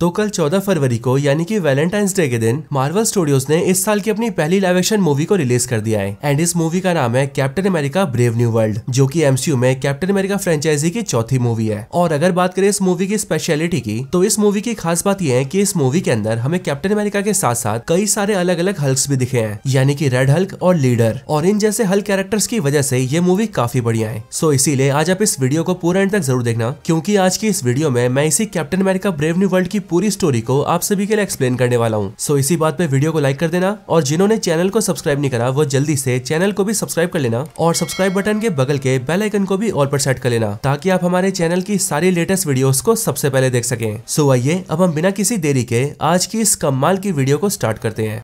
तो कल 14 फरवरी को यानी कि वैलेंटाइंस डे के दिन मार्वल स्टूडियोज ने इस साल की अपनी पहली लाइव एक्शन मूवी को रिलीज कर दिया है एंड इस मूवी का नाम है captain America brave new world, जो कि एमसीयू में कैप्टन अमेरिका फ्रेंचाइजी की चौथी मूवी है। और अगर बात करें इस मूवी की स्पेशलिटी की, तो इस मूवी की खास बात यह है कि इस मूवी के अंदर हमें कैप्टन अमेरिका के साथ साथ कई सारे अलग अलग हल्क्स भी दिखे हैं, यानी कि रेड हल्क और लीडर, और इन जैसे हल्क कैरेक्टर्स की वजह से ये मूवी काफी बढ़िया है। सो इसीलिए आज आप इस वीडियो को पूरा एंड तक जरूर देखना, क्योंकि आज की इस वीडियो में मैं इसी captain America brave new world की पूरी स्टोरी को आप सभी के लिए एक्सप्लेन करने वाला हूँ। सो इसी बात पे वीडियो को लाइक कर देना, और जिन्होंने चैनल को सब्सक्राइब नहीं करा वो जल्दी से चैनल को भी सब्सक्राइब कर लेना, और सब्सक्राइब बटन के बगल के बेल आइकन को भी ऑल पर सेट कर लेना, ताकि आप हमारे चैनल की सारी लेटेस्ट वीडियोस को सबसे पहले देख सकें। सो आइए अब हम बिना किसी देरी के आज की इस कमाल की वीडियो को स्टार्ट करते हैं।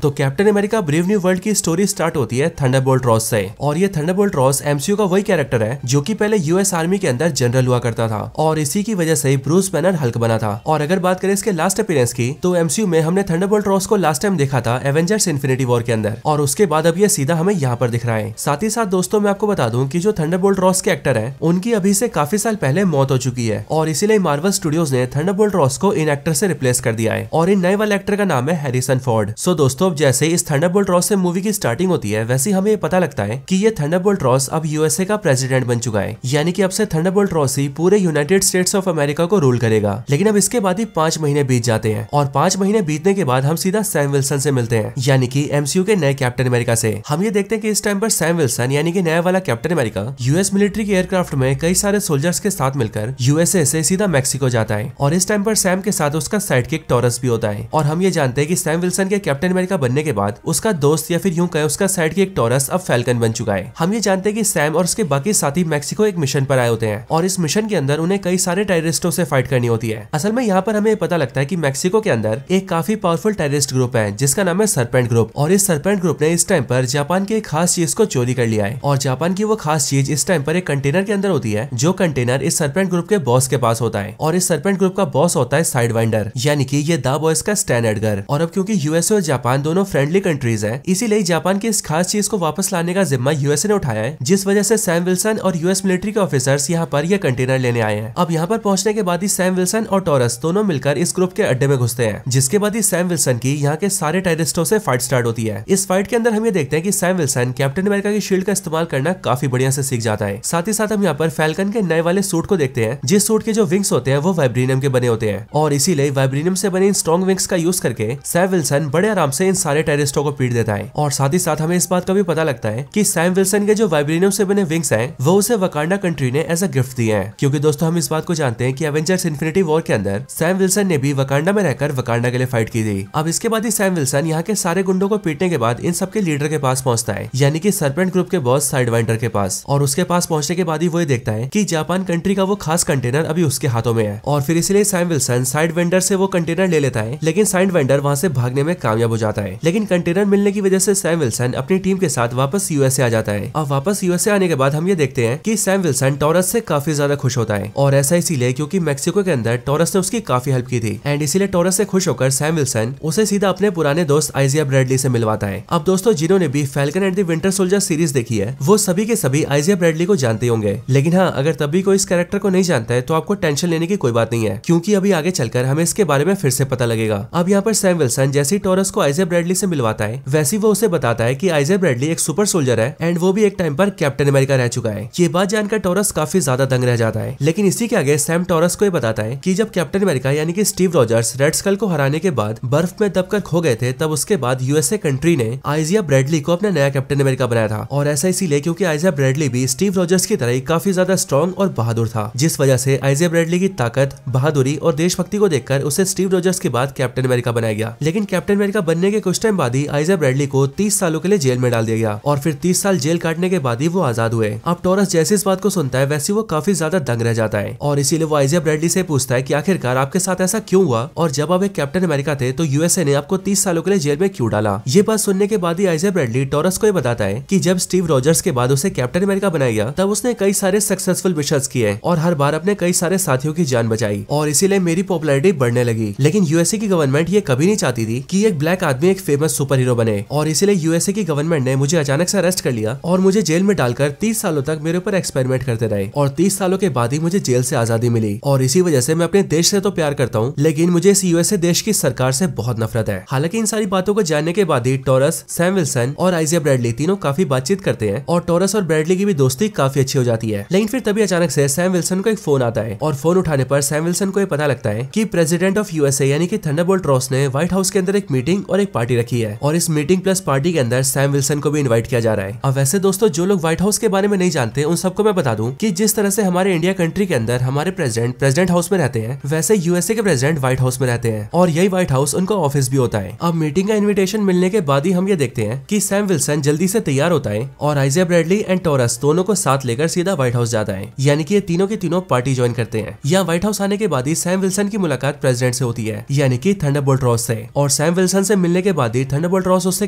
तो captain America brave new world की स्टोरी स्टार्ट होती है थंडरबोल्ट रॉस से, और ये थंडरबोल्ट रॉस एमसीयू का वही कैरेक्टर है जो कि पहले यूएस आर्मी के अंदर जनरल हुआ करता था, और इसी की वजह से ब्रूस बैनर हल्क बना था। और अगर बात करें इसके लास्ट अपीयरेंस की, तो एमसीयू में हमने थंडरबोल्ट रॉस को लास्ट टाइम देखा था एवेंजर्स इन्फिनिटी वॉर के अंदर, और उसके बाद अब ये सीधा हमें यहाँ पर दिख रहा है। साथ ही साथ दोस्तों मैं आपको बता दूं कि जो थंडरबोल्ट रॉस के एक्टर है उनकी अभी से काफी साल पहले मौत हो चुकी है, और इसीलिए मार्वल स्टूडियोज ने थंडरबोल्ट रॉस को इन एक्टर से रिप्लेस कर दिया है, और इन नए वाले एक्टर का नाम है हैरिसन फोर्ड। सो दोस्तों जैसे इस थंडरबोल्ट रॉस से मूवी की स्टार्टिंग होती है, वैसे हमें ये पता लगता है कि ये थंडरबोल्ट रॉस अब यूएसए का प्रेसिडेंट बन चुका है, यानी कि अब से थंडरबोल्ट रॉस ही पूरे यूनाइटेड स्टेट्स ऑफ अमेरिका को रूल करेगा। लेकिन अब इसके बाद ही 5 महीने बीत जाते हैं, और 5 महीने बीतने के बाद हम सीधा सैम विल्सन से मिलते हैं, यानी कि एमसीयू के नए कैप्टन अमेरिका से। हम ये देखते हैं कि इस टाइम पर सैम विल्सन यानी कि नया वाला कैप्टन अमेरिका यूएस मिलिट्री के एयरक्राफ्ट में कई सारे सोल्जर्स के साथ मिलकर यूएसए से सीधा मैक्सिको जाता है, और इस टाइम पर सैम के साथ उसका साइडकिक टॉरस भी होता है। और हम ये जानते हैं कि सैम विल्सन के कैप्टन अमेरिका बनने के बाद उसका दोस्त या फिर यूं कहें उसका साइड की एक टॉरस अब फैल्कन बन चुका है। हम ये जानते हैं कि सैम और उसके बाकी साथी मैक्सिको एक मिशन पर आए होते हैं, और इस मिशन के अंदर उन्हें कई सारे टेररिस्टों से फाइट करनी होती है। असल में यहाँ पर हमें पता लगता है कि मैक्सिको के अंदर एक काफी पावरफुल टेररिस्ट ग्रुप है जिसका नाम है सरपेंट ग्रुप, और इस सरपेंट ग्रुप ने इस टाइम पर जापान की एक खास चीज को चोरी कर लिया है। और जापान की वो खास चीज इस टाइम पर एक कंटेनर के अंदर होती है, जो कंटेनर इस सरपेंट ग्रुप के बॉस के पास होता है, और इस सरपेंट ग्रुप का बॉस होता है साइडवाइंडर, यानी कि ये द बॉयज का स्टैन एडगर। और अब क्योंकि यूएसए और जापान दोनों फ्रेंडली कंट्रीज है, इसीलिए जापान की इस खास चीज को वापस लाने का जिम्मा यूएसए ने उठाया है, जिस वजह से सैम विल्सन और यूएस मिलिट्री के ऑफिसर्स यहाँ पर यह कंटेनर लेने आए हैं। अब यहाँ पर पहुंचने के बाद ही सैम विल्सन और टॉरस दोनों मिलकर इस ग्रुप के अड्डे में घुसते हैं, जिसके बाद ही सैम विल्सन की यहाँ के सारे टेररिस्टों से फाइट स्टार्ट होती है। इस फाइट के अंदर हम ये देखते हैं कि सैम विल्सन कैप्टन अमेरिका की शील्ड का इस्तेमाल करना काफी बढ़िया से सीख जाता है। साथ ही साथ हम यहाँ पर फैल्कन के नए वाले सूट को देखते हैं, जिस सूट के जो विंग्स होते हैं वो वाइब्रेनियम के बने होते हैं, और इसीलिए वाइब्रेनियम से बने इन स्ट्रॉन्ग विंग्स का यूज करके सैम विल्सन बड़े आराम से इन सारे टेररिस्टों को पीट देता है। और साथ ही साथ हमें इस बात का भी पता लगता है कि सैम विल्सन के जो वाइब्रेनियम से बने विंग्स हैं वो उसे वकांडा कंट्री ने एज अ गिफ्ट दिए हैं, क्योंकि दोस्तों हम इस बात को जानते हैं कि एवेंजर्स इन्फिनिटी वॉर के अंदर सैम विल्सन ने भी वकांडा में रहकर वकांडा के लिए फाइट की थी। अब इसके बाद ही सैम विल्सन यहाँ के सारे गुंडों को पीटने के बाद इन सबके लीडर के पास पहुंचता है, यानी कि सरपेंट ग्रुप के बॉस साइडवाइंडर के पास, और उसके पास पहुंचने के बाद ही वो ये देखता है कि जापान कंट्री का वो खास कंटेनर अभी उसके हाथों में है, और फिर इसलिए सैम विल्सन साइडवाइंडर से वो कंटेनर ले लेता है, लेकिन साइडवाइंडर वहां से भागने में कामयाब हो जाता है। लेकिन कंटेनर मिलने की वजह से सैम विल्सन अपनी टीम के साथ वापस यूएसए आ जाता है। अब वापस यूएसए आने के बाद हम ये देखते हैं कि सैम विल्सन टॉरस से काफी ज्यादा खुश होता है, और ऐसा इसीलिए क्योंकि मैक्सिको के अंदर टॉरस ने उसकी काफी हेल्प की थी, एंड इसीलिए टॉरस से खुश होकर सैम विल्सन उसे सीधा अपने पुराने दोस्त आइजिया ब्रैडली से मिलवाता है। अब दोस्तों जिन्होंने भी falcon and the winter soldier series देखी है वो सभी के सभी आइजिया ब्रैडली को जानते होंगे, लेकिन हाँ अगर तब भी कोई इस कैरेक्टर को नहीं जानता है तो आपको टेंशन लेने की कोई बात नहीं है, क्योंकि अभी आगे चलकर हमें इसके बारे में फिर से पता लगेगा। अब यहाँ पर सैम विल्सन जैसे ही टॉरस को आइजिया ब्रैडली से मिलवाता है, वैसे वो उसे बताता है कि आइजिया ब्रैडली एक सुपर सोल्जर है, एंड वो भी एक टाइम पर कैप्टन अमेरिका रह चुका है। ये बात जानकर टॉरस काफी ज्यादा दंग रह जाता है, लेकिन इसी के आगे सैम टॉरस को ये बताता है कि जब कैप्टन अमेरिका यानी कि स्टीव रॉजर्स रेड स्कल को हराने के बाद बर्फ में दबकर खो गए थे, तब उसके बाद यूएसए कंट्री ने आइजिया ब्रैडली को अपना नया कैप्टन अमेरिका बनाया था, और ऐसा इसीलिए क्योंकि आइजिया ब्रैडली भी स्टीव रॉजर्स की तरह ही काफी ज्यादा स्ट्रॉन्ग और बहादुर था, जिस वजह से आइजिया ब्रैडली की ताकत, बहादुरी और देशभक्ति को देखकर उसे स्टीव रॉजर्स के बाद कैप्टन अमेरिका बनाया गया। लेकिन कैप्टन अमेरिका बनने के कुछ टाइम बाद ही आइजिया ब्रैडली को 30 सालों के लिए जेल में डाल दिया गया, और फिर 30 साल जेल काटने के बाद ही वो आजाद हुए। अब टॉरस जैसे इस बात को सुनता है वैसे वो काफी ज्यादा दंग रह जाता है, और इसीलिए वो आइजिया ब्रैडली से पूछता है कि आखिरकार आपके साथ ऐसा क्यों हुआ, और जब आप एक कैप्टन अमेरिका थे तो यूएसए ने आपको 30 सालों के लिए जेल में क्यों डाला। ये बात सुनने के बाद ही आइजिया ब्रैडली टॉरस को ये बताता है कि जब स्टीव रॉजर्स के बाद उसे कैप्टन अमेरिका बनाया गया तब उसने कई सारे सक्सेसफुल मिशंस किए और हर बार अपने कई सारे साथियों की जान बचाई, और इसीलिए मेरी पॉपुलैरिटी बढ़ने लगी। लेकिन यूएसए की गवर्नमेंट ये कभी नहीं चाहती थी कि एक ब्लैक आदमी एक फेमस सुपर हीरो बने और इसीलिए यूएसए की गवर्नमेंट ने मुझे अचानक से अरेस्ट कर लिया और मुझे जेल में डालकर 30 सालों तक मेरे ऊपर एक्सपेरिमेंट करते रहे और 30 सालों के बाद ही मुझे जेल से आजादी मिली। और इसी वजह से मैं अपने देश से तो प्यार करता हूँ, लेकिन मुझे इस यूएसए देश की सरकार से बहुत नफरत है। हालांकि इन सारी बातों को जानने के बाद ही टॉरस, सैम विल्सन और आइजिया ब्रैडली तीनों काफी बातचीत करते हैं और टॉरस और ब्रैडली की भी दोस्ती काफी अच्छी हो जाती है। लेकिन फिर तभी अचानक से सैम विल्सन को एक फोन आता है और फोन उठाने पर सैम विल्सन को पता लगता है कि प्रेसिडेंट ऑफ यूएसए यानी कि थंडरबोल्ट रॉस ने व्हाइट हाउस के अंदर एक मीटिंग और एक पार्टी रखी है और इस मीटिंग प्लस पार्टी के अंदर सैम विल्सन को भी इनवाइट किया जा रहा है। अब वैसे दोस्तों जो लोग व्हाइट हाउस के बारे में नहीं जानते उन सबको मैं बता दूं कि जिस तरह से हमारे इंडिया कंट्री के अंदर हमारे प्रेसिडेंट हाउस में रहते हैं, वैसे यूएसए के प्रेसिडेंट व्हाइट हाउस में रहते हैं और यही व्हाइट हाउस उनका ऑफिस भी होता है। अब मीटिंग का इन्विटेशन मिलने के बाद ही हम ये देखते हैं कि सैम विल्सन जल्दी से तैयार होता है और आइजिया ब्रैडली एंड टॉरस दोनों को साथ लेकर सीधा व्हाइट हाउस जाता है, यानी कि ये तीनों के तीनों पार्टी ज्वाइन करते हैं। यहाँ व्हाइट हाउस आने के बाद ही सैम विल्सन की मुलाकात प्रेसिडेंट से होती है, यानी कि थंडरबोल्ट रॉस से। और सैम विल्सन से मिलने के बाद ही थंडरबोल्ट रॉस उससे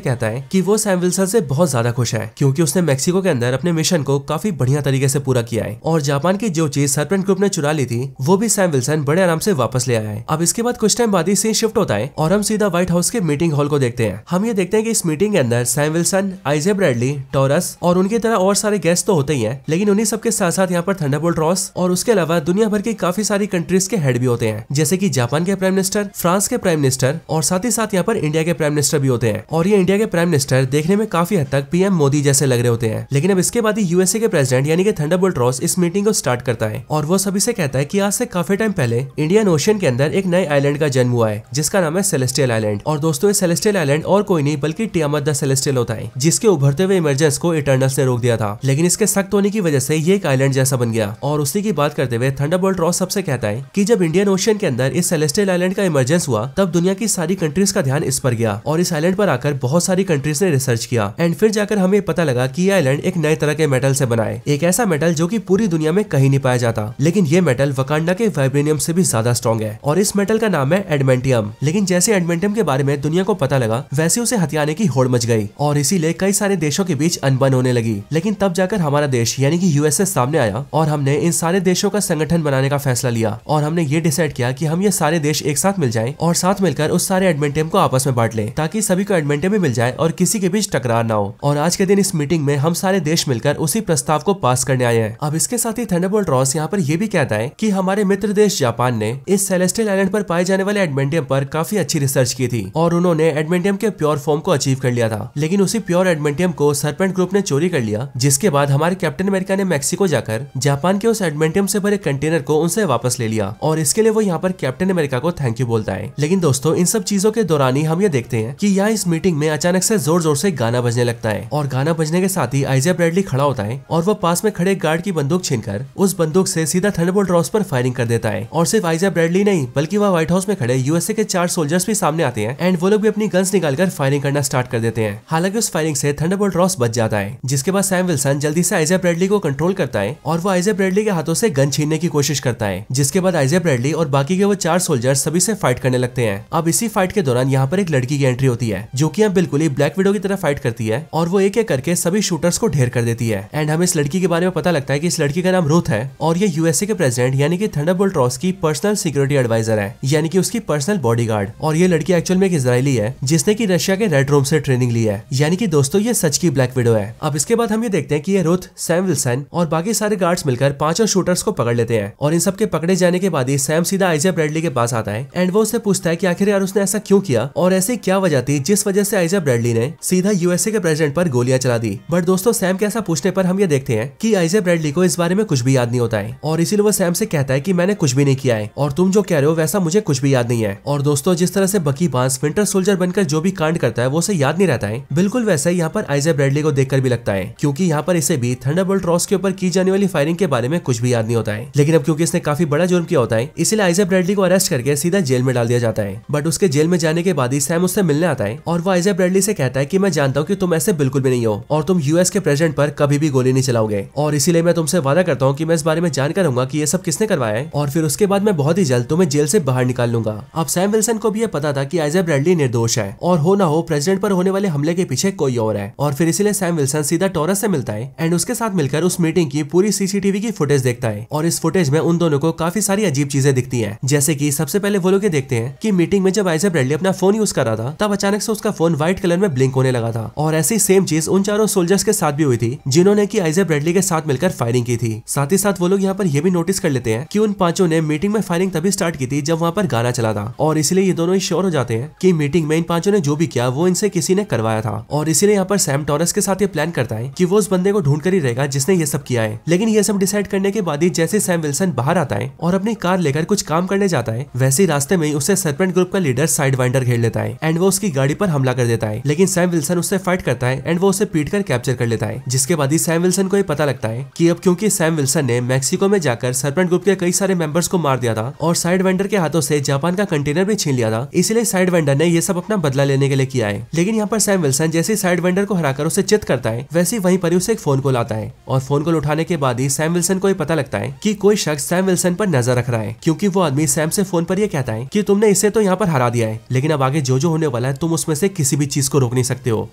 कहता है कि वो सैम विल्सन से बहुत ज्यादा खुश है क्योंकि उसने मेक्सिको के अंदर अपने मिशन को काफी बढ़िया तरीके से पूरा किया है और जापान की जो चीज सरपेंट ग्रुप ने चुरा ली थी वो भी सैम विल्सन बड़े आराम से वापस ले आया है। अब इसके बाद कुछ टाइम बाद ही सीन शिफ्ट होता है और हम सीधा व्हाइट हाउस के मीटिंग हॉल को देखते हैं। हम ये देखते हैं कि इस मीटिंग के अंदर सैम विल्सन, आइजिया ब्रैडली, टॉरस और उनकी तरह और सारे गेस्ट तो होते ही हैं, लेकिन उन्हीं सबके साथ साथ यहाँ पर थंडरबोल्ट रॉस और उसके अलावा दुनिया भर की काफी सारी कंट्रीज के हेड भी होते हैं, जैसे कि जापान के प्राइम मिनिस्टर, फ्रांस के प्राइम मिनिस्टर और साथ ही साथ यहाँ पर इंडिया के प्राइम मिनिस्टर भी होते हैं। और ये इंडिया के प्राइम मिनिस्टर देखने में काफी हद तक पीएम मोदी जैसे लग रहे होते हैं। लेकिन अब इसके बाद ही यूएसए के प्रेसिडेंट यानी कि थंडरबोल्ट रॉस इस मीटिंग को स्टार्ट करता है और वो सभी से कहता है कि आज से काफी टाइम पहले इंडियन ओशन के अंदर एक नए आइलैंड का जन्म हुआ है जिसका नाम है सेलेस्टियल आइलैंड। और दोस्तों ये सेलेस्टियल आइलैंड और कोई नहीं बल्कि टियामत द सेलेस्टियल होता है, जिसके उभरते हुए इमरजेंस को इटर्नल्स ने रोक दिया था, लेकिन इसके सख्त होने की वजह से ये एक आइलैंड जैसा बन गया। और उसी की बात करते हुए थंडरबोल्ट रॉस सबसे कहता है कि जब इंडियन ओशन के अंदर इस सेलेस्टियल आइलैंड का इमरजेंस हुआ तब दुनिया की सारी कंट्रीज का ध्यान इस पर गया और इस आइलैंड पर आकर बहुत सारी कंट्रीज ने रिसर्च किया एंड फिर जाकर हमें पता लगा कि ये आइलैंड एक नए तरह के मेटल से बना है, एक ऐसा मेटल जो कि पूरी दुनिया में कहीं नहीं पाया जाता, लेकिन ये मेटल वकांडा के वाइब्रेनियम से भी ज्यादा स्ट्रॉन्ग है और इस मेटल का नाम है एडमेंटियम। लेकिन जैसे एडमेंटियम के बारे में दुनिया को पता लगा वैसे उसे हथियाने की होड़ मच गई और इसीलिए कई सारे देशों के बीच अनबन होने लगी। लेकिन तब जाकर हमारा देश यानी कि यूएसए सामने आया और हमने इन सारे देशों का संगठन बनाने का फैसला लिया और हमने ये डिसाइड किया कि हम ये सारे देश एक साथ मिल जाएं और साथ मिलकर उस सारे एडमेंटियम को आपस में बांट लें ताकि सभी को एडमेंटियम भी मिल जाए और किसी के बीच टकरार ना हो। और आज के दिन इस मीटिंग में हम सारे देश मिलकर उसी प्रस्ताव को पास करने आए हैं। अब इसके साथ ही थंडरबोल्ट रॉस यहाँ पर यह भी कहता है कि हमारे मित्र देश जापान ने इस सेलेस्टियल आइलैंड पर पाए जाने वाले एडमेंटियम पर काफी अच्छी रिसर्च की थी और उन्होंने एडमेंटियम के प्योर फॉर्म को अचीव कर लिया था, लेकिन उसी प्योर एडमेंटियम को सरपेंट ग्रुप ने चोरी कर लिया, जिसके बाद हमारे कैप्टन अमेरिका ने मैक्सिको जाकर जापान के उस एडमेंटियम से भरे कंटेनर को उनसे वापस ले लिया और इसके लिए वो यहाँ पर कैप्टन अमेरिका को थैंक यू बोलता है। लेकिन दोस्तों इन सब चीजों के दौरान ही हम ये देखते हैं कि यहाँ इस मीटिंग में अचानक से जोर जोर से गाना बजने लगता है और गाना बजने के साथ ही आइजिया ब्रैडली खड़ा होता है और वो पास में खड़े गार्ड की बंदूक छीनकर उस बंदूक से सीधा थंडरबोल्ट रॉस पर फायरिंग कर देता है। और सिर्फ आइजिया ब्रैडली नहीं बल्कि वह व्हाइट हाउस में खड़े यूएसए के 4 सोल्जर्स भी सामने आते हैं एंड वो लोग भी अपनी गन्स निकालकर फायरिंग करना स्टार्ट कर देते हैं। हालांकि उस फायरिंग से थंडरबोल्ट रॉस बच जाता है, जिसके बाद सैम विल्सन जल्दी से आइजिया ब्रैडली को कंट्रोल करता है और वो आइजिया ब्रैडली के हाथों से गन छीनने की कोशिश करता है, जिसके बाद आइजिया ब्रैडली और बाकी के वो 4 सोल्जर्स सभी से फाइट करने लगते हैं। अब इसी फाइट के दौरान यहाँ पर एक लड़की की एंट्री होती है जो कि बिल्कुल ही ब्लैक विडो की तरह फाइट करती है और वो एक एक करके सभी शूटर्स को ढेर कर देती है। एंड हमें इस लड़की के बारे में पता लगता है कि इस लड़की का नाम रूथ है और ये यूएसए के प्रेसिडेंट यानी कि थंडरबोल्ट रॉस की पर्सनल सिक्योरिटी एडवाइजर है, यानी कि उसकी पर्सनल बॉडीगार्ड। और ये लड़की एक्चुअल में एक इजरायली है जिसने की रशिया के रेड रूम से ट्रेनिंग ली है, यानी कि दोस्तों ये सच की ब्लैक विडो है। अब इसके बाद हम ये देखते हैं कि ये रूथ, सैम विल्सन और बाकी सारे गार्ड्स मिलकर 5 शूटर्स को पकड़ लेते हैं और इन सब के पकड़े जाने के बाद ही सैम सीधा आइजिया ब्रैडली के पास आता है एंड वो उससे पूछता है कि आखिर यार उसने ऐसा क्यों किया और ऐसी क्या वजह थी जिस वजह से आइजिया ब्रैडली ने सीधा यूएसए के प्रेसिडेंट पर गोलियां चला दी। बट दोस्तों सैम के ऐसा पूछने पर हम ये देखते हैं कि आइजिया ब्रैडली को इस बारे में कुछ भी याद नहीं होता है और इसीलिए वो सैम से कहता है कि मैंने कुछ भी नहीं किया है और तुम जो कह रहे हो वैसा मुझे कुछ भी याद नहीं है। और दोस्तों जिस तरह से बकी बांस विंटर सोल्जर बनकर जो भी कांड करता है वो उसे याद नहीं रहता है, बिल्कुल वैसा ही यहाँ पर आइजिया ब्रैडली को देखकर भी लगता है, क्योंकि यहाँ पर इसे भी थंडरबोल्ट रॉस के ऊपर की जाने वाली फायरिंग के बारे में कुछ भी याद नहीं होता है। लेकिन अब क्योंकि इसने काफी बड़ा जुर्म किया होता है इसलिए आइजिया ब्रैडली को अरेस्ट करके सीधा जेल में डाल दिया जाता है। बट उसके जेल में जाने के बाद ही सैम उससे मिलने आता है और वो आइजिया ब्रैडली से कहता है कि मैं जानता हूँ कि तुम ऐसे बिल्कुल भी नहीं हो और तुम यूएस के प्रेसिडेंट पर कभी भी गोली नहीं चलाओगे और इसीलिए मैं तुमसे वादा करता हूँ कि मैं इस बारे में जानकर रहूंगा कि ये सब किसने करवाया है और फिर उसके बाद मैं बहुत ही जल्द तुम्हें जेल से बाहर निकाल लूंगा। अब सैम विल्सन को भी ये पता था कि आइजिया ब्रैडली निर्दोष है और हो ना हो प्रेसिडेंट पर होने वाले हमले के पीछे कोई और है और फिर इसीलिए सैम विल्सन सीधा टॉरस से मिलता है एंड उसके साथ मिलकर उस मीटिंग की पूरी सीसीटीवी की फुटेज देखता है और इस फुटेज में उन दोनों को काफी सारी अजीब चीजें दिखती हैं, जैसे कि सबसे पहले वो लोग देखते हैं कि मीटिंग में जब आइजिया ब्रैडली अपना फोन यूज कर रहा था तब अचानक से उसका फोन व्हाइट कलर में ब्लिंक होने लगा था। और ऐसी सेम चीज उन चारों सोल्जर्स के साथ भी हुई थी जिन्होंने की आइजर ब्रैडली के साथ मिलकर फायरिंग की थी। साथ ही साथ वो लोग यहाँ पर ये भी नोटिस कर लेते हैं कि उन पांचों ने मीटिंग में फायरिंग तभी स्टार्ट की थी जब वहाँ पर गाना चला था, और इसलिए ये दोनों ही श्योर हो जाते हैं कि मीटिंग में इन पांचों ने जो भी किया वो इनसे किसी ने करवाया था। और इसीलिए यहाँ पर सैम टॉरस के साथ ये प्लान करता है कि वो उस बंदे को ढूंढ कर ही रहेगा जिसने ये सब किया है। लेकिन ये सब डिसाइड करने के बाद ही जैसे सैम विल्सन बाहर आता है और अपनी कार लेकर कुछ काम करने जाता है, वैसे ही रास्ते में उसे सरपेंट ग्रुप का लीडर साइडवाइंडर घेर लेता है एंड वो उसकी गाड़ी पर हमला कर देता है। लेकिन सैम विल्सन उससे फाइट करता है एंड वो उसे पीट कर कैप्चर कर लेता है। जिसके बाद ही सैम विल्सन को ये पता लगता है कि अब क्योंकि सैम विल्सन ने मैक्सिको में जाकर सरपेंट ग्रुप के कई सारे मेंबर्स को मार दिया था और साइडवाइंडर के हाथों से जापान का कंटेनर भी छीन लिया था, इसलिए साइडवाइंडर ने ये सब अपना बदला लेने के लिए किया है। लेकिन यहाँ पर सैम विल्सन जैसे साइडवाइंडर को हराकर उसे चित करता है, वैसे वहीं पर उसे एक फोन कॉल आता है और फोन कॉल उठाने के बाद ही सैम विल्सन को ये पता लगता है कि कोई शख्स सैम विल्सन पर नजर रख रहा है, क्योंकि वो आदमी सैम से फोन पर ये कहता है कि तुमने इसे तो यहाँ पर हरा दिया है, लेकिन अब आगे जो होने वाला है तुम उसमें से किसी भी चीज को रोक नहीं सकते हो।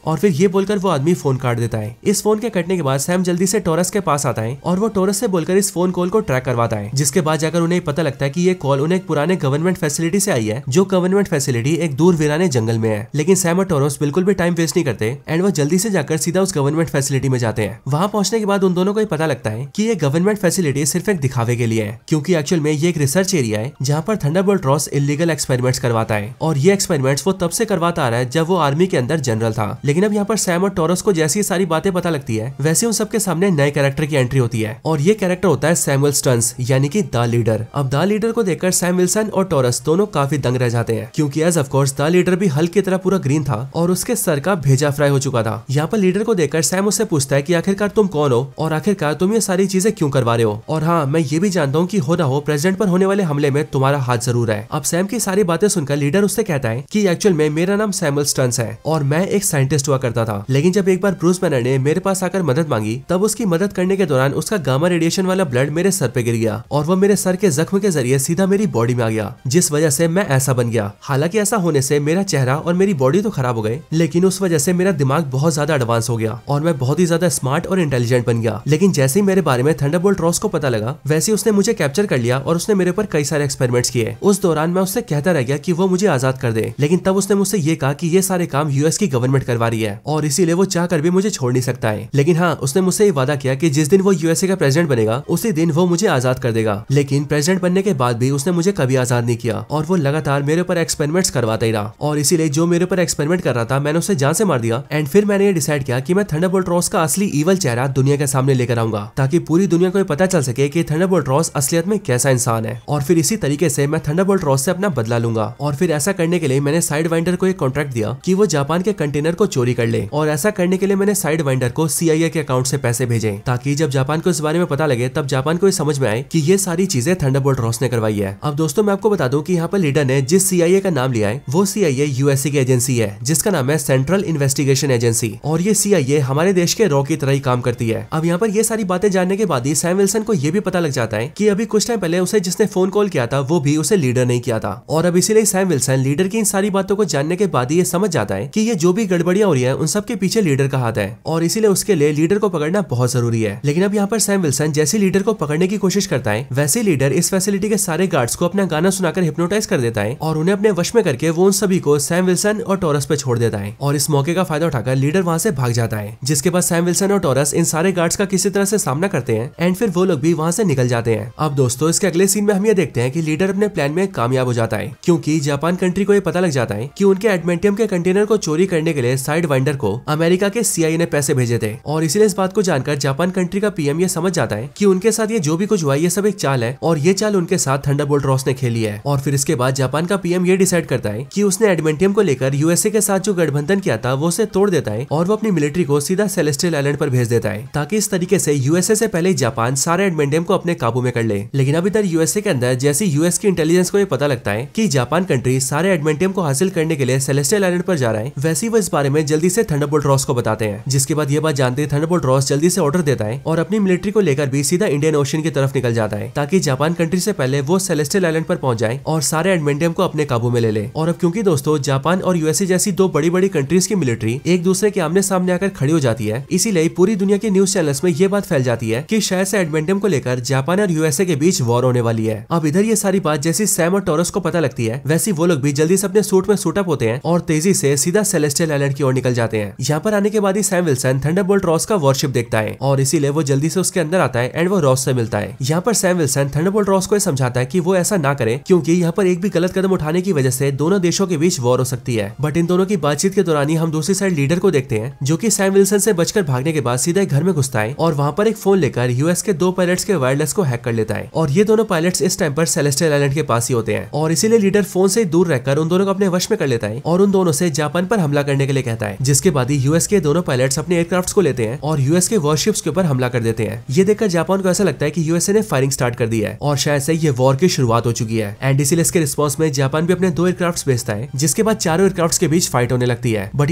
और फिर ये बोलकर वो आदमी फोन काट देता है। इस फोन के कटने के बाद सैम जल्दी से टॉरस के पास आता है और वो टॉरस से बोलकर इस फोन कॉल को ट्रैक करवाता है, जिसके बाद जाकर उन्हें पता लगता है कि ये कॉल उन्हें एक पुराने गवर्नमेंट फैसिलिटी से आई है, जो गवर्नमेंट फैसिलिटी एक दूर वीराने जंगल में है। लेकिन सैम और टॉरस बिल्कुल भी टाइम वेस्ट नहीं करते एंड वो जल्दी से जाकर सीधा उस गवर्नमेंट फैसिलिटी में जाते हैं। वहां पहुंचने के बाद उन दोनों को ये पता लगता है कि ये गवर्नमेंट फैसिलिटी सिर्फ एक दिखावे के लिए है, क्योंकि एक्चुअल में ये एक रिसर्च एरिया है जहाँ पर थंडरबोल्ट रॉस इलीगल एक्सपेरिमेंट्स करवाता है। और ये एक्सपेरिमेंट्स वो तब से करवाता आ रहा है जब वो आर्मी के अंदर जनरल था। लेकिन अब यहाँ पर सैम और टॉरस को जैसी सारी बातें पता लगती है, वैसे उन सबके सामने नए कैरेक्टर की एंट्री होती है और ये कैरेक्टर होता है सैमुअल स्टन्स, यानी कि द लीडर। अब द लीडर को देखकर सैम विल्सन और टॉरस दोनों काफी दंग रह जाते हैं, क्योंकि as of course the leader भी हल्क की तरह पूरा ग्रीन था और उसके सर का भेजा फ्राई हो चुका था। यहाँ पर लीडर को देखकर सैम उससे पूछता है कि आखिरकार तुम कौन हो और आखिरकार तुम ये सारी चीजें क्यों करवा रहे हो, और हाँ मैं ये भी जानता हूँ कि हो ना हो प्रेसिडेंट पर होने वाले हमले में तुम्हारा हाथ जरूर है। अब सैम की सारी बातें सुनकर लीडर उससे कहता है कि एक्चुअल में मेरा नाम सैमुअल स्टन्स है और मैं एक साइंटिस्ट हुआ करता था, लेकिन जब एक बार ब्रूस बैनर ने मेरे पास आकर मदद मांगी तब उसकी मदद करने के दौरान उसका गामा रेडिएशन वाला ब्लड मेरे सर पे गिर गया और वो मेरे सर के जख्म के जरिए सीधा मेरी बॉडी में आ गया, जिस वजह से मैं ऐसा बन गया। हालांकि ऐसा होने से मेरा चेहरा और मेरी बॉडी तो खराब हो गए, लेकिन उस वजह से मेरा दिमाग बहुत ज्यादा एडवांस हो गया और मैं बहुत ही ज्यादा स्मार्ट और इंटेलिजेंट बन गया। लेकिन जैसे ही मेरे बारे में थंडरबोल्ट रॉस को पता लगा, वैसे उसने मुझे कैप्चर कर लिया और उसने मेरे ऊपर कई सारे एक्सपेरिमेंट्स किए। उस दौरान मैं उससे कहता रह गया कि वो मुझे आजाद कर दे, लेकिन तब उसने मुझसे ये कहा कि ये सारे काम यूएस की गवर्नमेंट करवा रही है और इसीलिए वो चाह कर भी मुझे छोड़ नहीं सकता है। लेकिन हाँ, उसने मुझसे ये वादा किया कि जिस दिन वो यूएसए का प्रेसिडेंट बनेगा उसी दिन वो मुझे आजाद कर देगा। लेकिन प्रेसिडेंट बनने के बाद भी उसने मुझे कभी आजाद नहीं किया और वो लगातार मेरे ऊपर एक्सपेरिमेंट्स करवाता ही रहा, और इसीलिए जो मेरे ऊपर एक्सपेरिमेंट कर रहा था मैंने उसे जान से मार दिया। एंड फिर मैंने ये डिसाइड किया कि मैं थंडरबोल्ट रॉस का असली ईवल चेहरा दुनिया के सामने लेकर आऊंगा, ताकि पूरी दुनिया को पता चल सके कि थंडरबोल्ट रॉस असलियत में कैसा इंसान है। और फिर इसी तरीके से मैं थंडरबोल्ट रॉस से अपना बदला लूंगा। और फिर ऐसा करने के लिए मैंने साइडवाइंडर को एक कॉन्ट्रैक्ट दिया कि वो जापान के कंटेनर को चोरी कर ले, और ऐसा करने के लिए मैंने साइडवाइंडर को CIA के अकाउंट से पैसे भेजे, ताकि जब जापान को इस बारे में पता लगे तब जापान को समझ में आए कि ये सारी चीजें थंडरबोल्ट रॉस ने करवाई है। अब दोस्तों मैं आपको बता दूं कि यहाँ पर लीडर ने जिस CIA का नाम लिया है वो CIA यूएसए की एजेंसी है, जिसका नाम है सेंट्रल इन्वेस्टिगेशन एजेंसी, और ये CIA हमारे देश के रॉ की तरह ही काम करती है। अब यहाँ पर ये सारी बातें जानने के बाद ही सैम विल्सन को ये भी पता लग जाता है कि अभी कुछ टाइम पहले उसे जिसने फोन कॉल किया था वो भी उसे लीडर नहीं किया था, और अब इसीलिए सैम विल्सन लीडर की इन सारी बातों को जानने के बाद ही ये समझ जाता है कि ये जो भी गड़बड़ियां हो रही है उन सब के पीछे लीडर का हाथ है, और इसीलिए उसके लिए लीडर को पकड़ना बहुत जरूरी है। लेकिन अब यहाँ पर सैम विल्सन जैसे लीडर को पकड़ने की कोशिश करता है, वैसे लीडर इस फैसिलिटी के सारे गार्ड्स को अपना गाना सुनाकर हिप्नोटाइज कर देता है और उन्हें अपने वश में करके वो उन सभी को सैम विल्सन और टॉरस पे छोड़ देता है, और इस मौके का फायदा उठाकर लीडर वहां से भाग जाता है। जिसके बाद सैम विल्सन और टॉरस इन सारे गार्ड्स का किसी तरह से सामना करते हैं एंड फिर वो लोग भी वहां से निकल जाते हैं। अब दोस्तों इसके अगले सीन में हम ये देखते हैं कि लीडर अपने प्लान में कामयाब हो जाता है, क्योंकि जापान कंट्री को ये पता लग जाता है कि उनके एडमेंटियम के कंटेनर को चोरी करने के लिए साइडवाइंडर को अमेरिका के CIA ने पैसे भेजे थे, और इसीलिए इस बात को जानकर जापान कंट्री का PM ये समझ जाता है कि उनके साथ ये जो भी कुछ हुआ ये सब एक चाल है, और ये चाल उनके साथ थंडरबोल्ट रॉस ने खेली है। और फिर इसके बाद जापान का PM ये डिसाइड करता है कि उसने एडमेंटियम को लेकर यूएसए के साथ जो गठबंधन किया था वो उसे तोड़ देता है और वो अपनी मिलिट्री को सीधा सेलेस्टियल आइलैंड पर भेज देता है, ताकि इस तरीके से यूएसए से पहले जापान सारे एडमेंटियम को अपने काबू में कर ले। लेकिन अब इधर यूएसए के अंदर जैसे यूएस की इंटेलिजेंस को ये पता लगता है कि जापान कंट्री सारे एडमेंटियम को हासिल करने के लिए सेलेस्टियल आइलैंड पर जा रहा है, वैसे वो इस बारे में जल्दी से थंडरबोल्ट रॉस को बताते हैं। जिसके बाद ये बात जानते थंडरबोल्ट रॉस जल्दी से ऑर्डर देता है और अपनी मिलिट्री को लेकर भी सीधा इंडियन ओशन की तरफ निकल जाता है, ताकि जापान कंट्री से पहले वो सेलेस्टियल आइलैंड पर पहुंच जाए और सारे एडमेंटियम को अपने काबू में ले ले। और अब क्योंकि दोस्तों जापान और यूएसए जैसी दो बड़ी बड़ी कंट्रीज की मिलिट्री एक दूसरे के आमने सामने आकर खड़ी हो जाती है, इसीलिए पूरी दुनिया के न्यूज चैनल्स में ये बात फैल जाती है कि शायद से एडमेंटियम को लेकर जापान और यूएसए के बीच वॉर होने वाली है। अब इधर ये सारी बात जैसी सैम और टॉरस को पता लगती है, वैसी वो लोग भी जल्दी से अपने सूट में सूट अप होते हैं और तेजी से सीधा सेलेस्टियल आइलैंड की ओर निकल जाते हैं। यहाँ पर आने के बाद ही सैम विल्सन थंडरबोल्ट रॉस का वॉरशिप देखता है और इसीलिए वो जल्दी से उसके अंदर आता है एंड वो रॉस से मिलता है। यहाँ पर सैम विल्सन थंडरबोल्ट रॉस को समझाता है कि वो ऐसा ना करे क्योंकि यहाँ पर एक भी गलत कदम उठाने की वजह से दोनों देशों के बीच वॉर हो सकती है। बट इन दोनों की बातचीत के दौरान ही हम दूसरी साइड लीडर को देखते हैं जो कि सैम विल्सन से बचकर भागने के बाद सीधा घर में घुसता है और वहाँ पर एक फोन लेकर यूएस के 2 पायलट्स के वायरलेस को हैक कर लेता है और ये दोनों पायलट्स इस टाइम पर सेलेस्टियल आइलैंड के पास ही होते हैं और इसीलिए लीडर फोन से दूर रहकर उन दोनों को अपने वश में कर लेता है और उन दोनों से जापान पर हमला करने के लिए कहता है। जिसके बाद ही यूएस के दोनों पायलट्स अपने एयरक्राफ्ट्स को लेते हैं और यूएस के वॉरशिप्स के ऊपर हमला कर देते हैं। ये देखकर जापान को ऐसा लगता है कि यूएसए ने फायरिंग स्टार्ट कर दी है और शायद से ये वॉर की शुरुआत हो चुकी है एंड इसीलिए इसके रिस्पॉन्स में जापान भी अपने 2 एयरक्राफ्ट्स भेजता है जिसके बाद चारों एयरक्राफ्ट्स के बीच फाइट होने लगती है। बट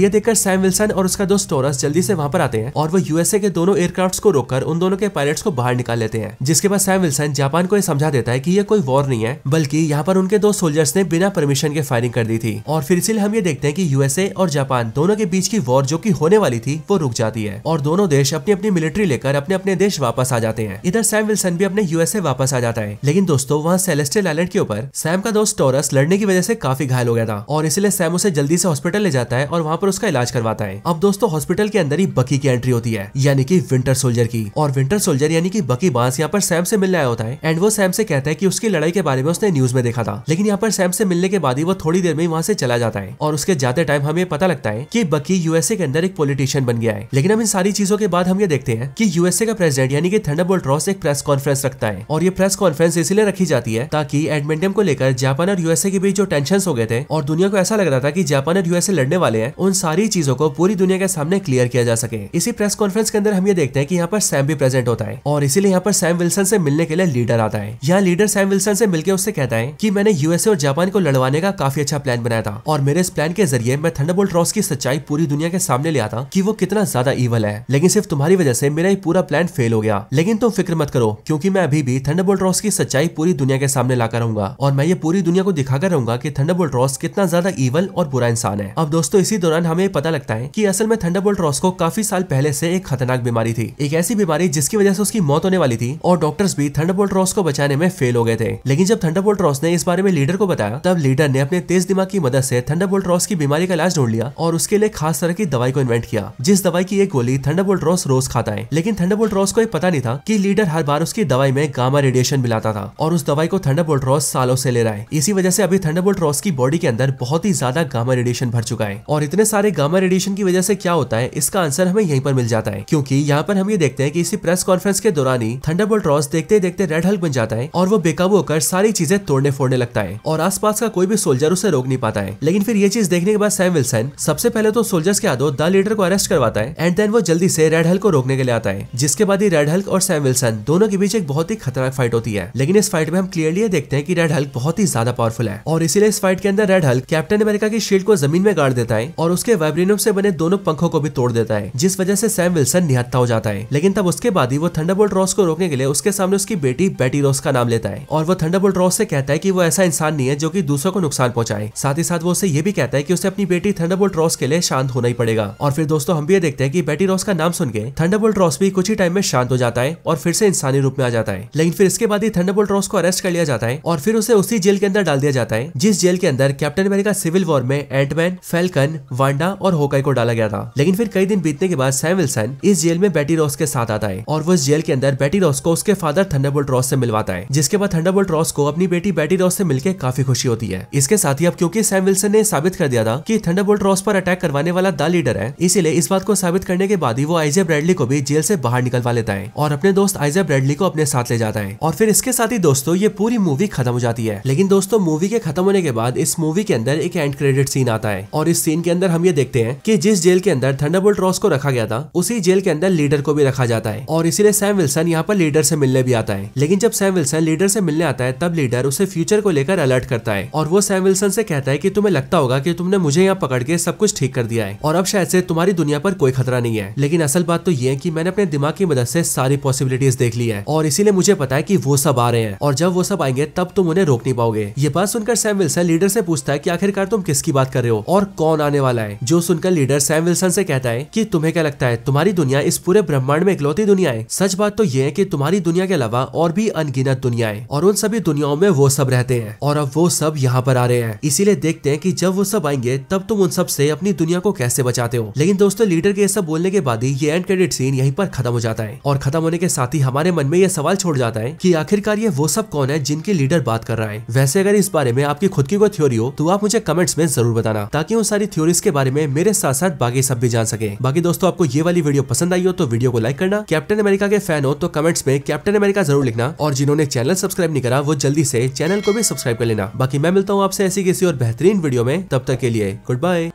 ये देखकर सैम विल्सन और उसका दोस्त टोरस जल्दी से वहां पर आते हैं और वो यूएसए के दोनों एयरक्राफ्ट्स को रोककर उन दोनों के पायलट्स को बाहर निकाल लेते हैं। जिसके बाद सैम विल्सन जापान को समझा देता है कि ये कोई वॉर नहीं है बल्कि यहाँ पर उनके 2 सोल्जर्स ने बिना परमिशन के फायरिंग कर दी थी और फिर इसीलिए हम ये देखते हैं कि यूएसए और जापान दोनों के बीच की वॉर जो कि होने वाली थी वो रुक जाती है और दोनों देश अपनी अपनी मिलिट्री लेकर अपने अपने देश वापस आ जाते हैं। इधर सैम विल्सन भी अपने यूएसए वापस आ जाता है लेकिन दोस्तों वहाँ सेलेस्टियल आइलैंड के ऊपर सैम का दोस्त टोरस लड़ने की वजह से काफी घायल हो गया था और इसलिए सैम उसे जल्दी से हॉस्पिटल ले जाता है और वहाँ पर उसका इलाज करवाता है। अब दोस्तों हॉस्पिटल के अंदर ही बकी की एंट्री होती है यानी कि विंटर सोल्जर की और विंटर सोल्जर यानी कि बकी बांस यहाँ पर सैम से मिलने आया होता है एंड वो सैम से कहता है कि उसकी लड़ाई के बारे में उसने न्यूज में देखा था। लेकिन यहाँ पर सैम से मिलने के बाद ही वो थोड़ी देर में वहाँ से चला जाता है और उसके जाते टाइम हमें पता लगता है कि बकी यूएसए के अंदर एक पॉलिटिशियन बन गया है। लेकिन अब इन सारी चीजों के बाद हम ये देखते हैं कि यूएसए का प्रेसिडेंट यानी कि थंडरबोल्ट रॉस एक प्रेस कॉन्फ्रेंस रखता है और ये प्रेस कॉन्फ्रेंस इसलिए रखी जाती है ताकि एडमेंटियम को लेकर जापान और यूएसए के बीच जो टेंशंस हो गए थे और दुनिया को ऐसा लग रहा था कि जापान और यूएसए लड़ने वाले हैं उन सारी चीजों को पूरी दुनिया के सामने क्लियर किया जा सके। इसी प्रेस कॉन्फ्रेंस के अंदर हम ये देखते हैं कि यहाँ पर सैम भी प्रेजेंट होता है और इसीलिए यहाँ पर सैम विल्सन से मिलने के लिए लीडर आता है। यहाँ लीडर सैम विल्सन से मिलकर उससे कहता है कि मैंने यूएसए और जापान को लड़वाने का काफी अच्छा प्लान बनाया था और मेरे इस प्लान के जरिए मैं थंडरबोल्ट रॉस की सच्चाई पूरी दुनिया के सामने ले आता कि वो कितना ज्यादा ईवल है। लेकिन सिर्फ तुम्हारी वजह से मेरा ये पूरा प्लान फेल हो गया। लेकिन तुम फिक्र मत करो क्योंकि मैं अभी भी थंडरबोल्ट रॉस की सच्चाई पूरी दुनिया के सामने लाकर रहूंगा और मैं ये पूरी दुनिया को दिखाकर रहूंगा कि थंडरबोल्ट रॉस कितना ज्यादा ईवल और बुरा इंसान है। अब दोस्तों इसी दौरान हमें पता लगता है कि असल में थंडरबोल्ट रॉस को काफी साल पहले से एक खतरनाक बीमारी थी, एक ऐसी बीमारी जिसकी वजह से उसकी मौत होने वाली थी और डॉक्टर्स भी थंडरबोल्ट रॉस को बचाने में फेल हो गए थे। लेकिन जब थंडरबोल्ट रॉस ने इस बारे में लीडर को बताया तब लीडर ने अपने तेज दिमाग की मदद से थंडरबोल्ट रॉस की बीमारी का इलाज ढूंढ लिया और उसके लिए खास तरह की दवाई को इन्वेंट किया जिस दवाई की एक गोली थंडरबोल्ट रॉस रोज खाता है। लेकिन थंडरबोल्ट रॉस को ये पता नहीं था कि लीडर हर बार उसकी दवाई में गामा रेडिएशन मिलाता था और उस दवाई को थंडरबोल्ट रॉस सालों से ले रहा है। इसी वजह से अभी थंडरबोल्ट रॉस की बॉडी के अंदर बहुत ही ज्यादा गामा रेडिएशन भर चुका है और इतने सारे गामा रेडिएशन की वजह से क्या होता है इसका आंसर हमें यहीं पर मिल जाता है क्योंकि यहाँ पर हम ये देखते हैं कि इसी प्रेस कॉन्फ्रेंस के दौरान ही थंडरबोल्ट रॉस देखते देखते रेड हल्क बन जाता है और वो बेकाबू होकर सारी चीजें तोड़ने फोड़ने लगता है और आसपास का कोई भी सोल्जर उसे रोक नहीं पाता है। लेकिन फिर ये चीज देखने के बाद सैम विल्सन सबसे पहले तो सोल्जर्स के हाथों द लीडर को अरेस्ट करवाता है एंड देन वो जल्दी से रेड हल्क को रोकने के लिए आता है। जिसके बाद ही रेड हल्क और सैम विल्सन दोनों के बीच एक बहुत ही खतरनाक फाइट होती है। लेकिन इस फाइट में हम क्लियरली देखते हैं कि रेड हल्क बहुत ही ज्यादा पावरफुल है और इसीलिए इस फाइट के अंदर रेड हल्क कैप्टन अमेरिका की शील्ड को जमीन में गाड़ देता है और उसके वाइब्रेनियम से बने दोनों पंखों को भी तोड़ देता है जिस वजह से सैम विल्सन निहत्था हो जाता है। लेकिन तब उसके बाद ही वो थंडरबोल्ट रॉस को रोकने के लिए उसके सामने उसकी बेटी बेटी रॉस का नाम लेता है और वो थंडरबोल्ट रॉस से कहता है कि वो ऐसा इंसान नहीं है जो कि दूसरों को नुकसान पहुंचाए। साथ ही साथ वो उसे ये भी कहता है कि उसे अपनी बेटी थंडरबोल्ट रॉस के लिए शांत होना ही पड़ेगा। और फिर दोस्तों हम भी ये देखते हैं कि बेटी रॉस का नाम सुन के थंडरबोल्ट रॉस भी कुछ ही टाइम में शांत हो जाता है और फिर से इंसानी रूप में आ जाता है। लेकिन फिर इसके बाद ही थंडरबोल्ट रॉस को अरेस्ट कर लिया जाता है और फिर उसे उसी जेल के अंदर डाल दिया जाता है जिस जेल के अंदर कैप्टन अमेरिका सिविल वॉर में एंटमैन, फैल्कन, वांडा और होकाई को डाला गया था। लेकिन फिर कई दिन बीतने के बाद सैम विल्सन इस जेल में बेटी रॉस के साथ आता है और वो इस जेल के अंदर बेटी रॉस को उसके फादर थंडरबोल्ट रॉस से मिलवाता है। जिसके बाद थंडरबोल्ट रॉस को अपनी बेटी बेटी रॉस से मिलकर काफी खुशी होती है। इसके साथ ही अब क्योंकि सैम विल्सन ने साबित कर दिया था कि थंडरबोल्ट रॉस पर अटैक करवाने वाला द लीडर है, इसीलिए इस बात को साबित करने के बाद ही वो आइजा ब्रैडली को भी जेल से बाहर निकलवा लेता है और अपने दोस्त आइजा ब्रैडली को अपने साथ ले जाता है। और फिर इसके साथ ही दोस्तों ये पूरी मूवी खत्म हो जाती है। लेकिन दोस्तों मूवी के खत्म होने के बाद इस मूवी के अंदर एक एंड क्रेडिट सीन आता है और इस सीन के अंदर हम ये देखते हैं कि जिस जेल के अंदर थंडरबोल्ट रॉस को रखा गया था उसी जेल के अंदर लीडर को भी रखा जाता है और इसीलिए सैम विल्सन यहाँ पर लीडर से मिलने भी आता है। लेकिन जब सैम विल्सन लीडर से मिलने आता है तब लीडर उसे फ्यूचर को लेकर अलर्ट करता है और वो सैम विल्सन से कहता है कि तुम्हें लगता होगा कि तुमने मुझे यहाँ पकड़ के सब कुछ ठीक कर दिया है और अब शायद से तुम्हारी दुनिया पर कोई खतरा नहीं है। लेकिन असल बात तो ये है कि मैंने अपने दिमाग की मदद से सारी पॉसिबिलिटीज देख ली है और इसीलिए मुझे पता है कि वो सब आ रहे हैं और जब वो सब आएंगे तब तुम उन्हें रोक नहीं पाओगे। ये बात सुनकर सैम विल्सन लीडर से पूछता है कि आखिरकार तुम किसकी बात कर रहे हो और कौन आने वाला है। जो सुनकर लीडर सैम विल्सन से कहता है कि तुम्हें क्या लगता है तुम्हारी दुनिया इस पूरे ब्रह्मांड में इकलौती दुनिया है? सच बात तो ये है कि तुम्हारी दुनिया के अलावा और भी अनगिनत दुनिया है और उन सभी दुनियाओं में वो सब रहते हैं और अब वो सब यहाँ पर आ रहे हैं। इसीलिए देखते हैं कि जब वो सब आएंगे तब तुम उन सब से अपनी दुनिया को कैसे बचाते हो। लेकिन दोस्तों लीडर के ये सब बोलने के बाद ही ये एंड क्रेडिट सीन यहीं पर खत्म हो जाता है और खत्म होने के साथ ही हमारे मन में ये सवाल छोड़ जाता है कि आखिरकार ये वो सब कौन है जिनके लीडर बात कर रहा है। वैसे अगर इस बारे में आपकी खुद की कोई थ्योरी हो तो आप मुझे कमेंट्स में जरूर बताना, ताकि उन सारी थ्योरीज के बारे में मेरे साथ साथ बाकी सब भी जान सके। बाकी दोस्तों आपको ये वाली वीडियो पसंद आई हो तो वीडियो को लाइक करना, कैप्टन अमेरिका के फैन हो तो कमेंट्स में कैप्टन अमेरिका जरूर लिखना, और जिन्होंने चैनल सब्सक्राइब नहीं करा वो जल्दी से चैनल को भी सब्सक्राइब कर लेना। बाकी मैं मिलता हूँ आपसे ऐसी किसी और बेहतरीन वीडियो में, तब तक के लिए गुड बाय।